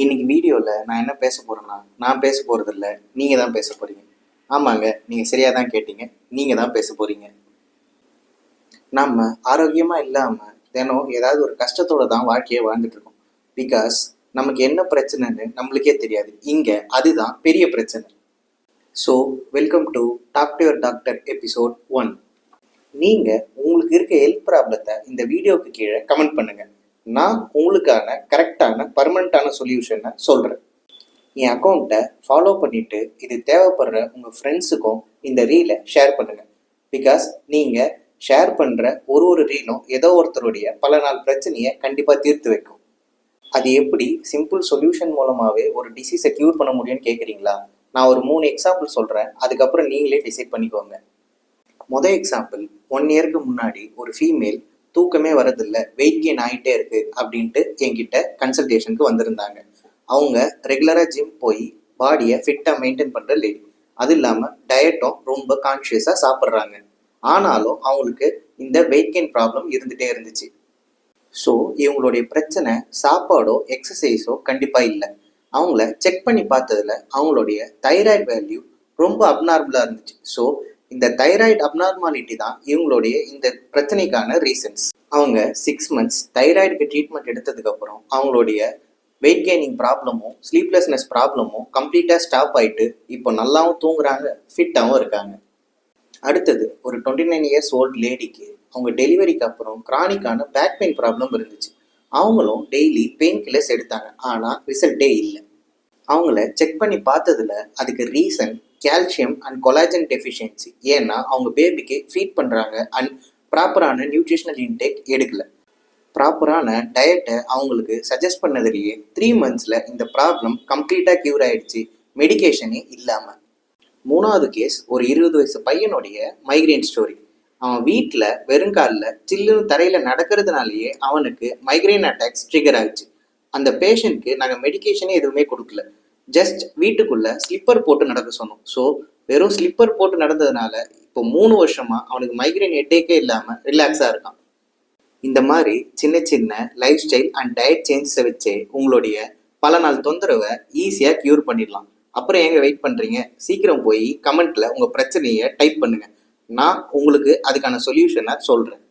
இன்னைக்கு வீடியோவில் நான் என்ன பேச போகிறேன்னா, நான் பேச போகிறதில்ல, நீங்கள் தான் பேச போகிறீங்க. ஆமாங்க, நீங்கள் சரியாக தான் கேட்டீங்க. நீங்கள் தான் பேச போகிறீங்க. நம்ம ஆரோக்கியமாக இல்லாமல் தினம் ஏதாவது ஒரு கஷ்டத்தோடு தான் வாழ்க்கையை வாழ்ந்துட்டுருக்கோம். பிகாஸ் நமக்கு என்ன பிரச்சனைன்னு நம்மளுக்கே தெரியாது. இங்கே அதுதான் பெரிய பிரச்சனை. So welcome to talk to your doctor episode 1. நீங்கள் உங்களுக்கு இருக்க ஹெல்த் ப்ராப்ளத்தை இந்த வீடியோவுக்கு கீழே கமெண்ட் பண்ணுங்கள். நான் உங்களுக்கான கரெக்டான பர்மனண்ட்டான சொல்யூஷனை சொல்கிறேன். என் அக்கௌண்ட்டை ஃபாலோ பண்ணிவிட்டு இது தேவைப்படுற உங்கள் ஃப்ரெண்ட்ஸுக்கும் இந்த ரீலை ஷேர் பண்ணுங்கள். பிகாஸ் நீங்கள் ஷேர் பண்ணுற ஒரு ரீலும் ஏதோ ஒருத்தருடைய பல நாள் பிரச்சனையை கண்டிப்பாக தீர்த்து வைக்கும். அது எப்படி சிம்பிள் சொல்யூஷன் மூலமாகவே ஒரு டிசீஸை க்யூர் பண்ண முடியும்னு கேட்குறீங்களா? நான் ஒரு 3 எக்ஸாம்பிள் சொல்கிறேன், அதுக்கப்புறம் நீங்களே டிசைட் பண்ணிக்கோங்க. மொதல் எக்ஸாம்பிள், 1 இயருக்கு முன்னாடி ஒரு ஃபீமேல் தூக்கமே வரதில்லை, வெயிட் கெயின் ஆகிட்டே இருக்குது அப்படின்ட்டு என்கிட்ட கன்சல்டேஷனுக்கு வந்திருந்தாங்க. அவங்க ரெகுலராக ஜிம் போய் பாடியை ஃபிட்டாக மெயின்டைன் பண்ணுற லேடி. அது இல்லாமல் டயட்டும் ரொம்ப கான்ஷியஸாக சாப்பிட்றாங்க. ஆனாலும் அவங்களுக்கு இந்த வெயிட் கெயின் ப்ராப்ளம் இருந்துகிட்டே இருந்துச்சு. ஸோ இவங்களுடைய பிரச்சனை சாப்பாடோ எக்ஸசைஸோ கண்டிப்பாக இல்லை. அவங்கள செக் பண்ணி பார்த்ததில் அவங்களுடைய தைராய்டு வேல்யூ ரொம்ப அப்நார்மலாக இருந்துச்சு. ஸோ இந்த தைராய்டு அப்நார்மாலிட்டி தான் இவங்களுடைய இந்த பிரச்சனைக்கான ரீசன்ஸ். அவங்க 6 months தைராய்டுக்கு ட்ரீட்மெண்ட் எடுத்ததுக்கப்புறம் அவங்களுடைய வெயிட் கெய்னிங் ப்ராப்ளமும் ஸ்லீப்லெஸ்னஸ் ப்ராப்ளமும் கம்ப்ளீட்டாக ஸ்டாப் ஆகிட்டு இப்போ நல்லாவும் தூங்குறாங்க, ஃபிட்டாகவும் இருக்காங்க. அடுத்தது ஒரு 29 years old லேடிக்கு அவங்க டெலிவரிக்கு அப்புறம் கிரானிக்கான பேக் பெயின் ப்ராப்ளம் இருந்துச்சு. அவங்களும் டெய்லி பெயின் கில்லர்ஸ் எடுத்தாங்க, ஆனால் ரிசல்ட்டே இல்லை. அவங்கள செக் பண்ணி பார்த்ததில் அதுக்கு reason calcium and collagen deficiency. ஏன்னா அவங்க பேபிக்கு ஃபீட் பண்ணுறாங்க அண்ட் ப்ராப்பரான நியூட்ரிஷனல் இன்டேக் எடுக்கலை. ப்ராப்பரான டயட்டை அவங்களுக்கு சஜஸ்ட் பண்ணதுலேயே 3 monthsல இந்த ப்ராப்ளம் கம்ப்ளீட்டாக க்யூர் ஆகிடுச்சு, மெடிக்கேஷனே இல்லாமல். 3வது கேஸ் ஒரு 20 வயசு பையனுடைய மைக்ரைன் ஸ்டோரி. அவன் வீட்டில் வெறுங்காலில் சில்லுன்னு தரையில் நடக்கிறதுனாலேயே அவனுக்கு மைக்ரைன் அட்டாக்ஸ் ட்ரிகர் ஆகிடுச்சு. அந்த பேஷண்ட்க்கு நாங்கள் மெடிக்கேஷனே எதுவுமே கொடுக்கல, ஜஸ்ட் வீட்டுக்குள்ளே ஸ்லிப்பர் போட்டு நடக்க சொன்னோம். ஸோ வெறும் ஸ்லிப்பர் போட்டு நடந்ததுனால இப்போ 3 வருஷமாக அவனுக்கு மைக்ரைன் ஹெட்டேக்கே இல்லாமல் ரிலாக்ஸாக இருக்கான். இந்த மாதிரி சின்ன சின்ன லைஃப் ஸ்டைல் அண்ட் டயட் சேஞ்சஸை வச்சே உங்களுடைய பல நாள் தொந்தரவை ஈஸியாக க்யூர் பண்ணிடலாம். அப்புறம் எங்கே வெயிட் பண்ணுறீங்க? சீக்கிரம் போய் கமெண்ட்டில் உங்கள் பிரச்சனையை டைப் பண்ணுங்கள். நான் உங்களுக்கு அதுக்கான சொல்யூஷனை சொல்கிறேன்.